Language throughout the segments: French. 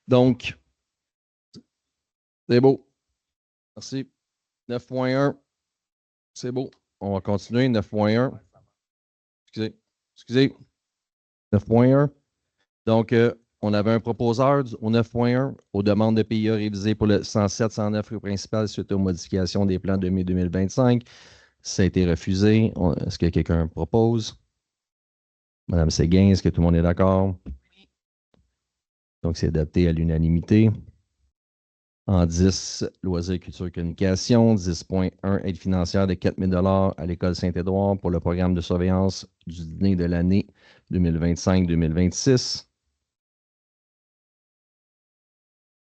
Donc, c'est beau. Merci. 9.1. C'est beau. On va continuer. 9.1. Excusez. 9.1. Donc, on avait un proposeur au 9.1 aux demandes de PIA révisées pour le 107-109 rue principale suite aux modifications des plans 2025. Ça a été refusé. Est-ce que quelqu'un propose? Madame Séguin, est-ce que tout le monde est d'accord? Donc, c'est adopté à l'unanimité. En 10, loisirs, culture, communication. 10.1, aide financière de 4 000 à l'École Saint-Édouard pour le programme de surveillance du dîner de l'année 2025-2026.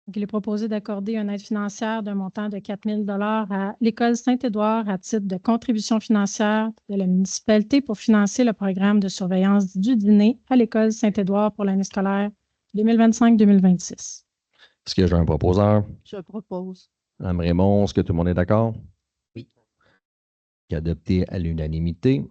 Donc, il est proposé d'accorder une aide financière d'un montant de 4 000 à l'École Saint-Édouard à titre de contribution financière de la municipalité pour financer le programme de surveillance du dîner à l'École Saint-Édouard pour l'année scolaire 2025-2026. Est-ce que j'ai un proposeur? Je propose. Madame Raymond, est-ce que tout le monde est d'accord? Oui. Adopté à l'unanimité.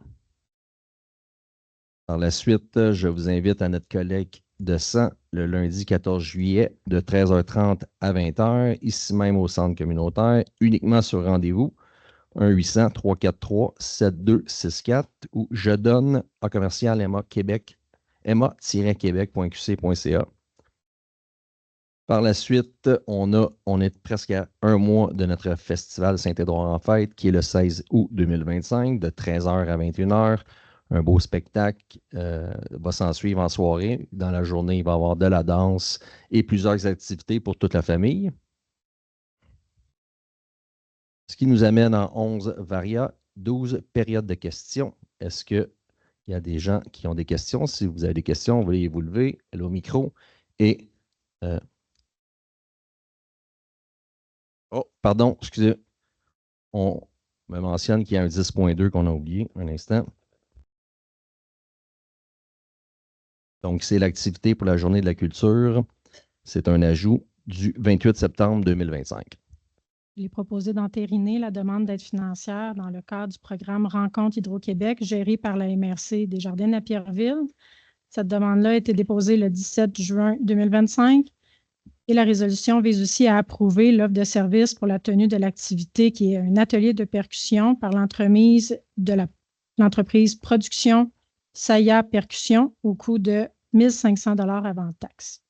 Par la suite, je vous invite à notre collecte de sang le lundi 14 juillet de 13h30 à 20h, ici même au centre communautaire, uniquement sur rendez-vous, 1-800-343-7264 ou je donne à commercial emma-québec.qc.ca. Par la suite, on est presque à un mois de notre festival Saint-Édouard en fête, qui est le 16 août 2025, de 13h à 21h. Un beau spectacle va s'en suivre en soirée. Dans la journée, il va y avoir de la danse et plusieurs activités pour toute la famille. Ce qui nous amène en 11 varia, 12 périodes de questions. Est-ce qu'il y a des gens qui ont des questions? Si vous avez des questions, veuillez vous lever, aller au micro et... oh, pardon, excusez. On me mentionne qu'il y a un 10.2 qu'on a oublié. Un instant. Donc, c'est l'activité pour la journée de la culture. C'est un ajout du 28 septembre 2025. Il est proposé d'entériner la demande d'aide financière dans le cadre du programme Rencontre Hydro-Québec géré par la MRC des Jardins à Pierreville. Cette demande-là a été déposée le 17 juin 2025 et la résolution vise aussi à approuver l'offre de service pour la tenue de l'activité qui est un atelier de percussion par l'entremise de l'entreprise Production Saya Percussion au coût de 1 500 $ avant taxe.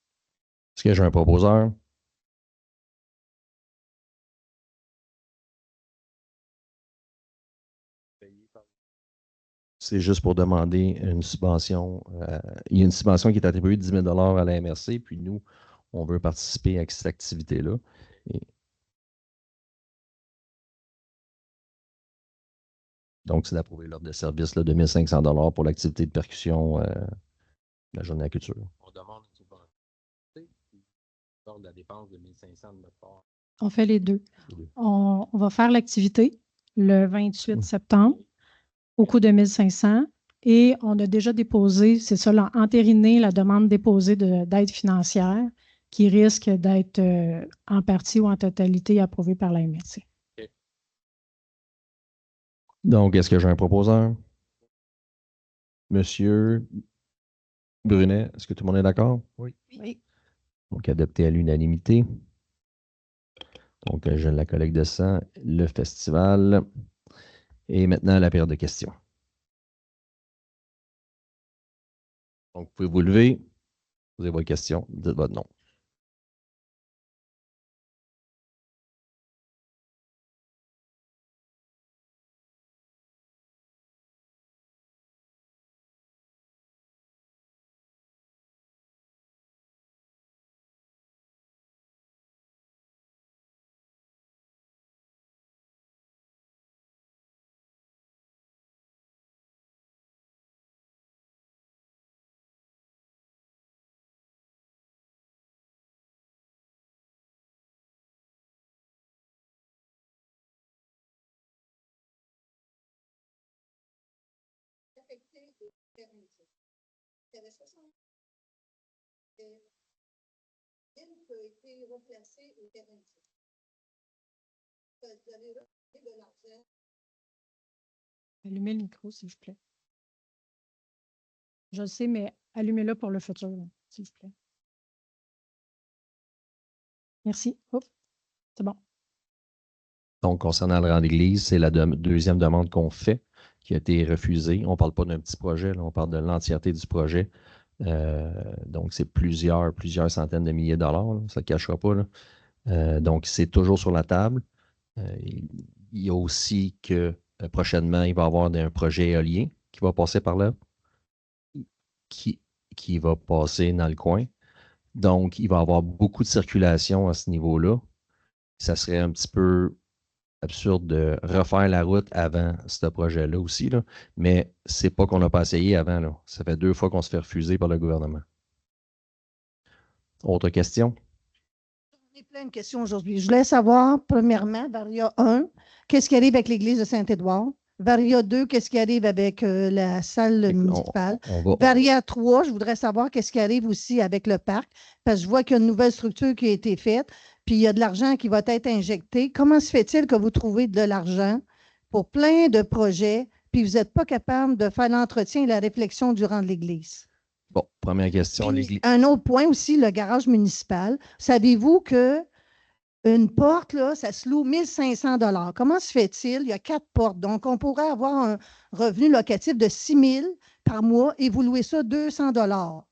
Est-ce que j'ai un proposeur? C'est juste pour demander une subvention. Il y a une subvention qui est attribuée de 10 000 $ à la MRC, puis nous, on veut participer à cette activité-là. Donc, c'est d'approuver l'offre de service là, de 1 500 $ pour l'activité de percussion de la journée de la culture. On demande une subvention de la dépense de 1 500 de notre part. On fait les deux. On va faire l'activité le 28 septembre au coût de 1 500 et on a déjà déposé, c'est ça, entériné la demande déposée d'aide financière qui risque d'être en partie ou en totalité approuvée par la MRC. Okay. Donc, est-ce que j'ai un proposeur? Monsieur Brunet, est-ce que tout le monde est d'accord? Oui. Donc, adopté à l'unanimité. Donc, je la collecte de sang, le festival. Et maintenant, la période de questions. Donc, vous pouvez vous lever, posez votre question, dites votre nom. Allumez le micro, s'il vous plaît. Je le sais, mais allumez-le pour le futur, s'il vous plaît. Merci. Oh, c'est bon. Donc, concernant le rang d'église, c'est la deuxième demande qu'on fait qui a été refusée. On ne parle pas d'un petit projet, là, on parle de l'entièreté du projet. Donc, c'est plusieurs centaines de milliers de dollars, là, ça ne cachera pas, là. Donc, c'est toujours sur la table. Il y a aussi que prochainement, il va y avoir un projet éolien qui va passer par là, qui, qui va passer dans le coin. Donc, il va y avoir beaucoup de circulation à ce niveau-là. Ça serait un petit peu absurde de refaire la route avant ce projet-là aussi, là. Mais c'est pas qu'on n'a pas essayé avant, là. Ça fait 2 fois qu'on se fait refuser par le gouvernement. Autre question? J'en ai plein de questions aujourd'hui. Je voulais savoir, premièrement, Varia 1, qu'est-ce qui arrive avec l'église de Saint-Édouard? Varia 2, qu'est-ce qui arrive avec la salle municipale? Varia 3, je voudrais savoir qu'est-ce qui arrive aussi avec le parc, parce que je vois qu'il y a une nouvelle structure qui a été faite, puis il y a de l'argent qui va être injecté. Comment se fait-il que vous trouvez de l'argent pour plein de projets, puis vous n'êtes pas capable de faire l'entretien et la réflexion durant l'église? Bon, première question. Puis, un autre point aussi, le garage municipal. Savez-vous que une porte, là, ça se loue 1500 $. Comment se fait-il? Il y a 4 portes. Donc, on pourrait avoir un revenu locatif de 6 000 par mois et vous louez ça 200 $.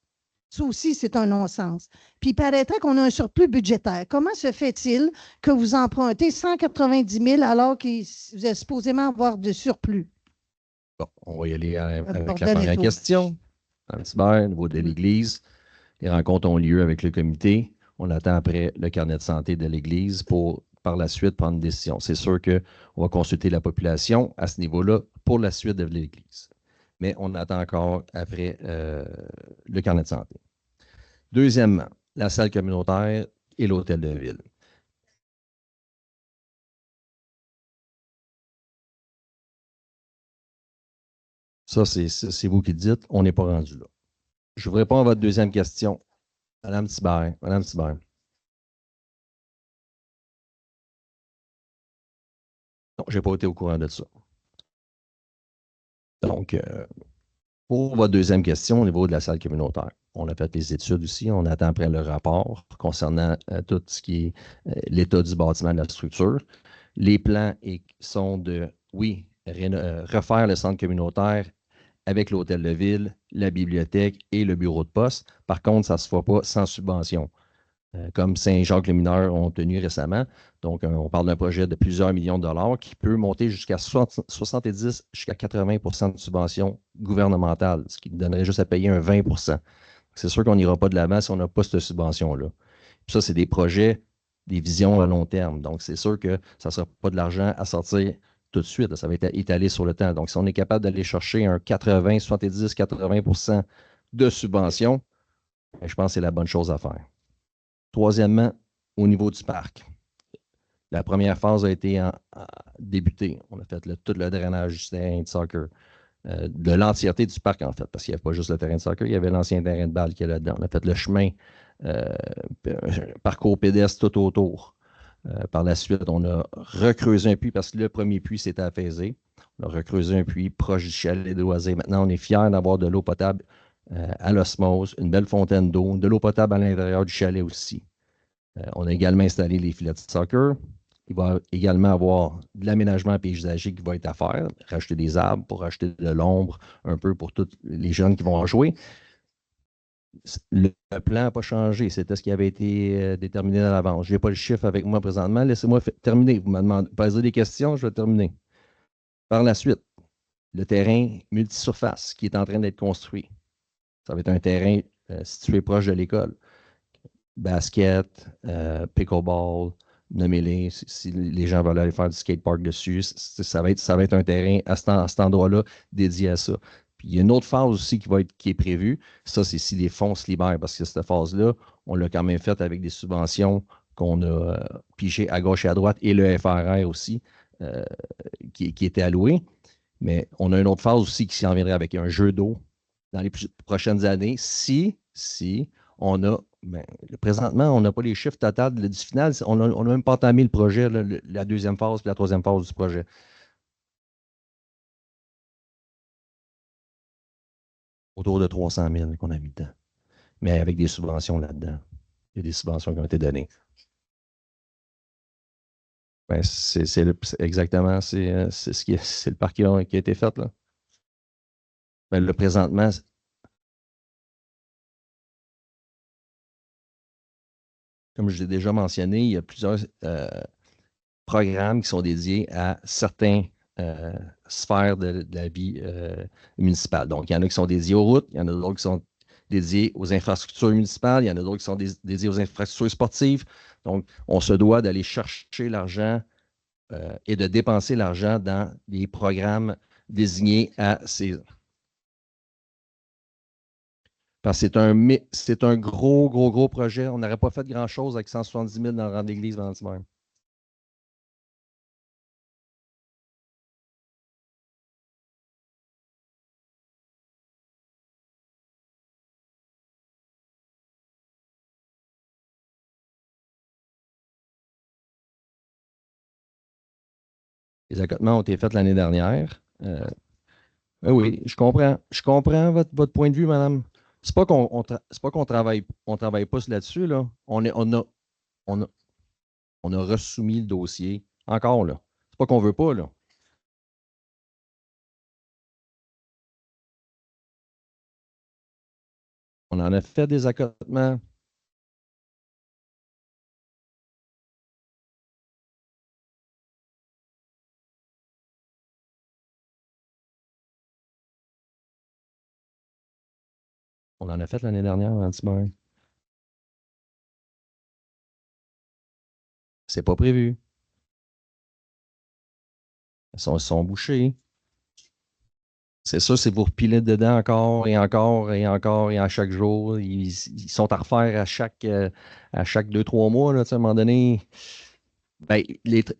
Ça aussi, c'est un non-sens. Puis, il paraîtrait qu'on a un surplus budgétaire. Comment se fait-il que vous empruntez 190 000 alors que vous êtes supposément avoir de surplus? Bon, on va y aller avec la bordel première et tout. question. Au niveau de l'église, les rencontres ont lieu avec le comité. On attend après le carnet de santé de l'église pour, par la suite, prendre une décision. C'est sûr qu'on va consulter la population à ce niveau-là pour la suite de l'église. Mais on attend encore après le carnet de santé. Deuxièmement, la salle communautaire et l'hôtel de ville. Ça, c'est vous qui le dites. On n'est pas rendu là. Je vous réponds à votre deuxième question. Madame Thibert. Madame Thibert. Non, je n'ai pas été au courant de ça. Donc, pour votre deuxième question au niveau de la salle communautaire, on a fait les études aussi. On attend après le rapport concernant tout ce qui est l'état du bâtiment de la structure. Les plans sont de, oui, refaire le centre communautaire avec l'hôtel de ville, la bibliothèque et le bureau de poste. Par contre, ça ne se fera pas sans subvention, comme Saint-Jacques-le-Mineur ont obtenu récemment. Donc, on parle d'un projet de plusieurs millions de dollars qui peut monter jusqu'à 70 jusqu'à 80 de subvention gouvernementale, ce qui donnerait juste à payer un 20 C'est sûr qu'on n'ira pas de l'avant si on n'a pas cette subvention-là. Puis ça, c'est des projets, des visions à long terme. Donc, c'est sûr que ça ne sera pas de l'argent à sortir tout de suite. Ça va être étalé sur le temps. Donc, si on est capable d'aller chercher un 80, 70, 80 de subvention, je pense que c'est la bonne chose à faire. Troisièmement, au niveau du parc. La première phase a été débutée. On a fait tout le drainage du terrain de soccer, de l'entièreté du parc, en fait, parce qu'il n'y avait pas juste le terrain de soccer, il y avait l'ancien terrain de balle qui est là-dedans. On a fait le chemin, parcours pédestre tout autour. Par la suite, on a recreusé un puits parce que le premier puits s'était affaissé. On a recreusé un puits proche du chalet de loisirs. Maintenant, on est fiers d'avoir de l'eau potable à l'osmose, une belle fontaine d'eau, de l'eau potable à l'intérieur du chalet aussi. On a également installé les filets de soccer. Il va également avoir de l'aménagement paysager qui va être à faire, racheter des arbres pour racheter de l'ombre un peu pour tous les jeunes qui vont en jouer. Le plan n'a pas changé. C'était ce qui avait été déterminé à l'avance. Je n'ai pas le chiffre avec moi présentement. Laissez-moi terminer. Vous me demandez, posez des questions, je vais terminer. Par la suite, le terrain multisurface qui est en train d'être construit. Ça va être un terrain situé proche de l'école. Basket, pickleball, nommez-les. Si les gens veulent aller faire du skatepark dessus, ça va être un terrain à cet endroit-là dédié à ça. Puis il y a une autre phase aussi qui est prévue. Ça, c'est si les fonds se libèrent, parce que cette phase-là, on l'a quand même faite avec des subventions qu'on a pichées à gauche et à droite, et le FRR aussi, qui était alloué. Mais on a une autre phase aussi qui s'en viendrait avec un jeu d'eau dans les prochaines années, si on a, présentement, on n'a pas les chiffres totaux du final. On n'a même pas entamé le projet, la deuxième phase et la troisième phase du projet. Autour de 300 000 qu'on a mis dedans. Mais avec des subventions là-dedans. Il y a des subventions qui ont été données. Ben, exactement, c'est le parc qui a été fait, là. Ben, là, présentement, comme je l'ai déjà mentionné, il y a plusieurs programmes qui sont dédiés à certaines sphères de la vie municipale. Donc, il y en a qui sont dédiés aux routes, il y en a d'autres qui sont dédiés aux infrastructures municipales, il y en a d'autres qui sont dédiés aux infrastructures sportives. Donc, on se doit d'aller chercher l'argent et de dépenser l'argent dans les programmes désignés à ces. Parce que c'est un gros projet. On n'aurait pas fait grand-chose avec 170 000 dans le rang d'église Valentimère. Les accotements ont été faits l'année dernière. Oui, je comprends. Je comprends votre point de vue, madame. C'est pas qu'on travaille pas là-dessus, là. On a, on a resoumis le dossier. Encore, là. C'est pas qu'on veut pas, là. On en a fait des accotements. On en a fait l'année dernière, Valentimère. C'est pas prévu. Ils sont bouchés. C'est ça, c'est vous repiler dedans encore et encore et encore et à chaque jour. Ils sont à refaire à chaque 2, 3 mois. Là, à un moment donné, ben,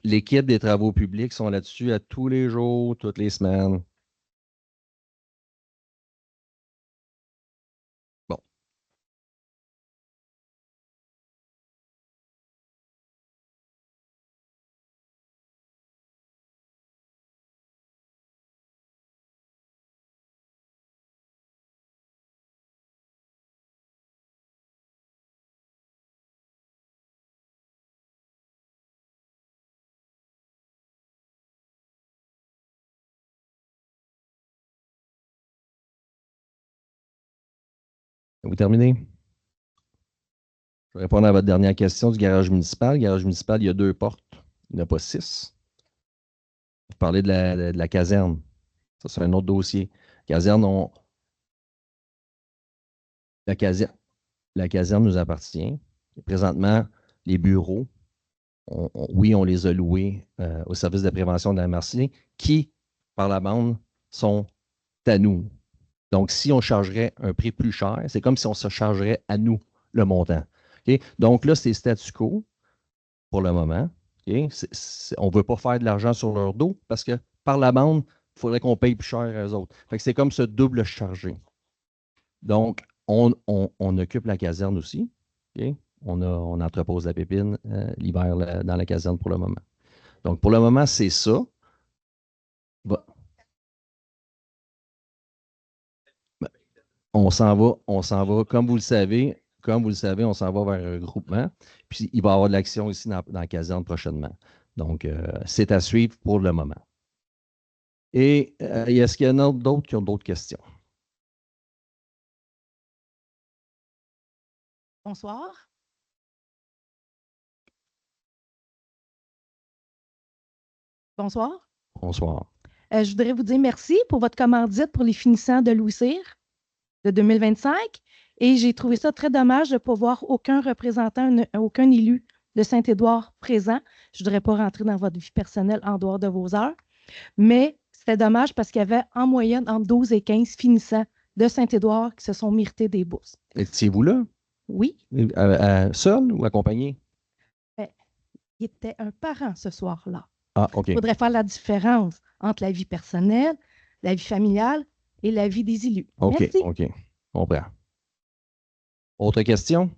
l'équipe des travaux publics sont là-dessus à tous les jours, toutes les semaines. Bon. Vous terminez? Je vais répondre à votre dernière question du garage municipal. Le garage municipal, il y a 2 portes. Il n'y en a pas 6. Vous parlez de la caserne. Ça, c'est un autre dossier. Caserne, la caserne, la caserne nous appartient. Présentement, les bureaux, oui, on les a loués au service de prévention de la Martinique, qui, par la bande, sont à nous. Donc, si on chargerait un prix plus cher, c'est comme si on se chargerait à nous le montant. Okay? Donc là, c'est statu quo pour le moment. Okay? On ne veut pas faire de l'argent sur leur dos parce que par la bande, il faudrait qu'on paye plus cher aux autres. Fait que c'est comme ce double chargé. Donc, on occupe la caserne aussi. Okay? On entrepose la pépine l'hiver dans la caserne pour le moment. Donc, pour le moment, c'est ça. On s'en va, comme vous le savez, on s'en va vers un groupement. Puis il va y avoir de l'action ici dans la caserne prochainement. Donc, c'est à suivre pour le moment. Et est-ce qu'il y en a d'autres qui ont d'autres questions? Bonsoir. Bonsoir. Bonsoir. Je voudrais vous dire merci pour votre commandite pour les finissants de Louis Cyr de 2025. Et j'ai trouvé ça très dommage de ne pas voir aucun représentant, aucun élu de Saint-Édouard présent. Je ne voudrais pas rentrer dans votre vie personnelle en dehors de vos heures. Mais c'était dommage parce qu'il y avait en moyenne entre 12 et 15 finissants de Saint-Édouard qui se sont mérités des bourses. Étiez-vous là? Oui. Seul ou accompagné? Il était un parent ce soir-là. Ah, OK. Il faudrait faire la différence entre la vie personnelle, la vie familiale et la vie des élus. OK, Merci. OK. On prend. Autre question?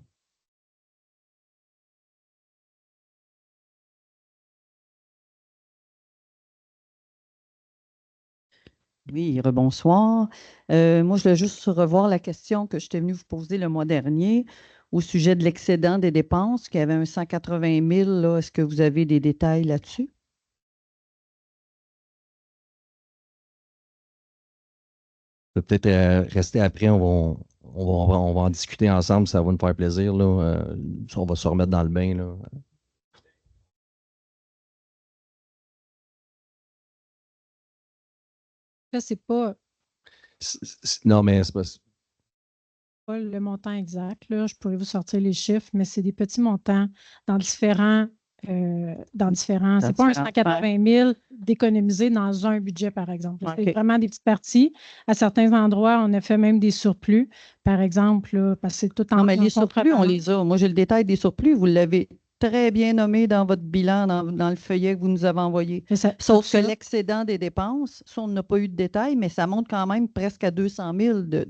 Oui, rebonsoir. Moi, je voulais juste revoir la question que j'étais venue vous poser le mois dernier au sujet de l'excédent des dépenses, qu'il y avait un 180 000, là. Est-ce que vous avez des détails là-dessus? Peut-être rester après, on va en discuter ensemble, ça va nous faire plaisir, là. On va se remettre dans le bain, là. Là, c'est pas Non, mais c'est pas. le montant exact, là. Je pourrais vous sortir les chiffres, mais c'est des petits montants dans différents. C'est pas un 180 000 d'économiser dans un budget, par exemple. C'est vraiment des petites parties. À certains endroits, on a fait même des surplus, par exemple, là, parce que c'est tout en. Non, mais les surplus, on les a. Moi, j'ai le détail des surplus. Vous l'avez très bien nommé dans votre bilan, dans le feuillet que vous nous avez envoyé. Sauf que l'excédent des dépenses, ça, on n'a pas eu de détail, mais ça monte quand même presque à 200 000 de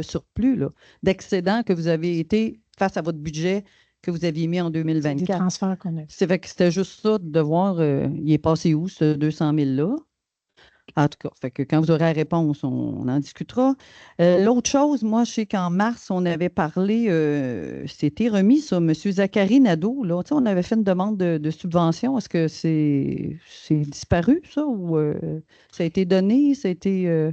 surplus, là, d'excédent que vous avez été face à votre budget que vous aviez mis en 2024. Des transferts qu'on a. C'est vrai que c'était juste ça de voir, il est passé où ce 200 000-là. En tout cas, fait que quand vous aurez la réponse, on en discutera. L'autre chose, moi, je sais qu'en mars, on avait parlé, c'était remis ça, M. Zachary Nadeau, là, on avait fait une demande de subvention. Est-ce que c'est disparu, ça, ou ça a été donné, ça a été...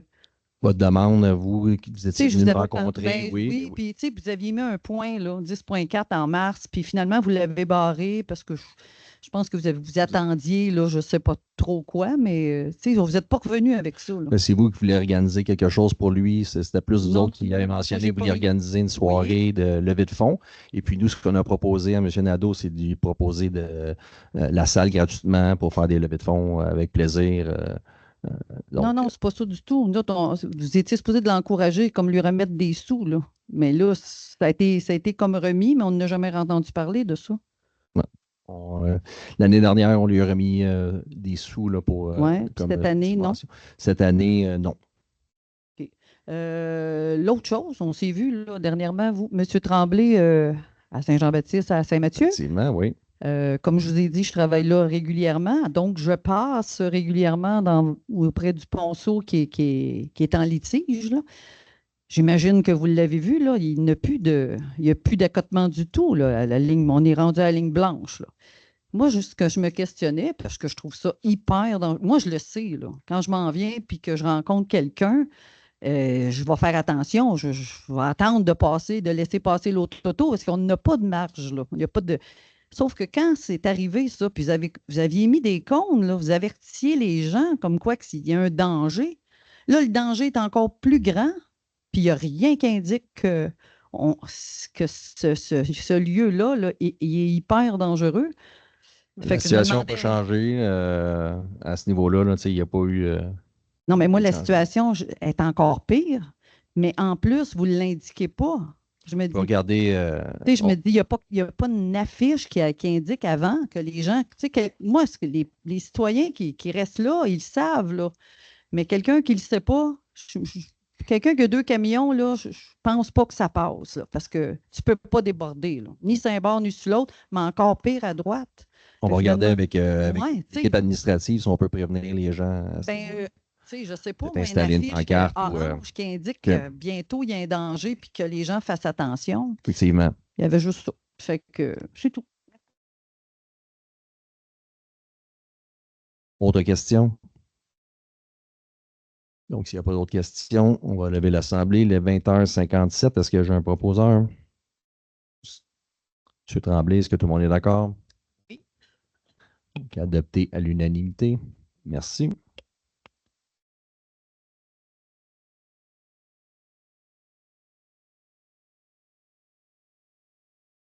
Votre demande, vous étiez venu me rencontrer, oui. Puis, tu sais, vous aviez mis un point, là, 10,4 en mars, puis finalement, vous l'avez barré parce que je pense que vous attendiez, là, je ne sais pas trop quoi, mais, tu sais, vous n'êtes pas revenu avec ça. C'est vous qui voulez organiser quelque chose pour lui. C'était plus vous autres qui avez mentionné, vous vouliez organiser une soirée de levée de fonds. Et puis, nous, ce qu'on a proposé à M. Nadeau, c'est de lui proposer la salle gratuitement pour faire des levées de fonds avec plaisir. Non, c'est pas ça du tout. Nous autres, vous étiez supposé de l'encourager, comme lui remettre des sous, là. Mais là, ça a été comme remis, mais on n'a jamais entendu parler de ça. L'année dernière, on lui a remis des sous là, pour. Cette année, non. Cette année, non. OK. L'autre chose, on s'est vu là, dernièrement, vous, M. Tremblay, à Saint-Jean-Baptiste, à Saint-Mathieu. Effectivement, oui. Comme je vous ai dit, je travaille là régulièrement. Donc, je passe régulièrement auprès du ponceau qui est en litige, là. J'imagine que vous l'avez vu, là, il n'y a plus d'accotement du tout, là, à la ligne. On est rendu à la ligne blanche, là. Moi, juste que je me questionnais, parce que je trouve ça hyper dangereux. Moi, je le sais, là. Quand je m'en viens puis que je rencontre quelqu'un, je vais faire attention. Je vais attendre de laisser passer l'autre auto parce qu'on n'a pas de marge, là. Il n'y a pas de... Sauf que quand c'est arrivé, ça, puis vous aviez mis des cônes, là, vous avertissiez les gens comme quoi s'il y a un danger. Là, le danger est encore plus grand, puis il n'y a rien qui indique que ce lieu-là, là, il est hyper dangereux. La situation n'a pas changé à ce niveau-là. Là, il n'y a pas eu... non, mais moi, la situation est encore pire, mais en plus, vous ne l'indiquez pas. Je me dis, regarder, je me dis, il n'y a pas une affiche qui indique avant que les gens, moi, les citoyens qui restent là, ils le savent, là. Mais quelqu'un qui ne le sait pas, quelqu'un qui a 2 camions, là, je ne pense pas que ça passe, là, parce que tu ne peux pas déborder, là. Ni sur un bord, ni sur l'autre, mais encore pire à droite. On va regarder avec l'équipe administrative si on peut prévenir les gens. Je ne sais pas, installer une pancarte qui indique que bientôt il y a un danger puis que les gens fassent attention. Effectivement. Il y avait juste ça. Fait que c'est tout. Autre question? Donc, s'il n'y a pas d'autres questions, on va lever l'Assemblée. Il est 20h57. Est-ce que j'ai un proposeur? M. Tremblay, est-ce que tout le monde est d'accord? Oui. Donc, adopté à l'unanimité. Merci.